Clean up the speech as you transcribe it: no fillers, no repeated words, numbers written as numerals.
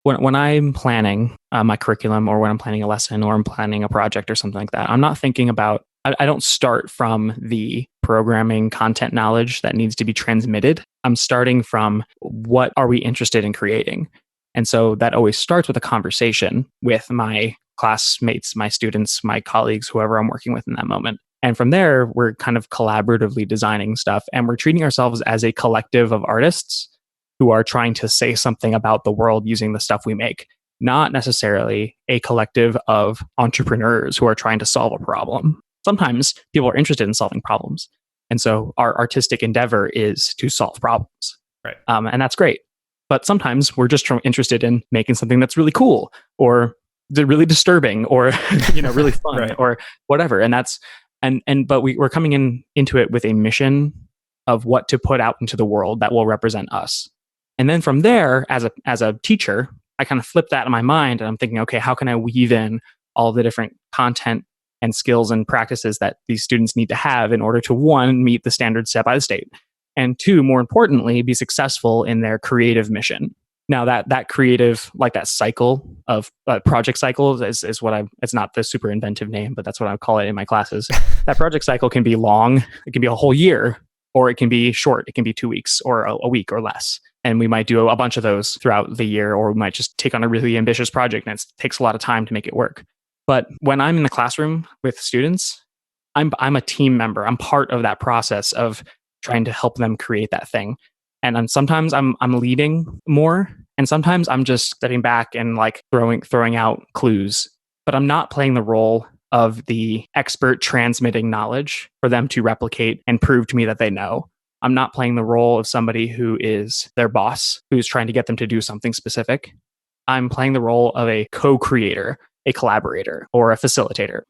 When I'm planning my curriculum, or when I'm planning a lesson, or I'm planning a project or something like that, I'm not thinking about, I don't start from the programming content knowledge that needs to be transmitted. I'm starting from what are we interested in creating? And so that always starts with a conversation with my classmates, my students, my colleagues, whoever I'm working with in that moment. And from there, we're kind of collaboratively designing stuff, and we're treating ourselves as a collective of artists who are trying to say something about the world using the stuff we make, not necessarily a collective of entrepreneurs who are trying to solve a problem. Sometimes people are interested in solving problems. And so our artistic endeavor is to solve problems. Right. And that's great. But sometimes we're just interested in making something that's really cool, or really disturbing, or really fun, Right. or whatever. And that's but we're coming into it with a mission of what to put out into the world that will represent us. And then from there, as a teacher, I kind of flip that in my mind, and I'm thinking, okay, how can I weave in all the different content and skills and practices that these students need to have in order to, one, meet the standards set by the state, and two, more importantly, be successful in their creative mission. Now that creative, like that cycle of project cycle is what it's not the super inventive name, but that's what I call it in my classes. That project cycle can be long. It can be a whole year, or it can be short. It can be 2 weeks or a week or less. And we might do a bunch of those throughout the year, or we might just take on a really ambitious project, and it takes a lot of time to make it work. But when I'm in the classroom with students, I'm a team member. I'm part of that process of trying to help them create that thing. And sometimes I'm leading more, and sometimes I'm just stepping back and like throwing out clues. But I'm not playing the role of the expert transmitting knowledge for them to replicate and prove to me that they know. I'm not playing the role of somebody who is their boss, who's trying to get them to do something specific. I'm playing the role of a co-creator, a collaborator, or a facilitator.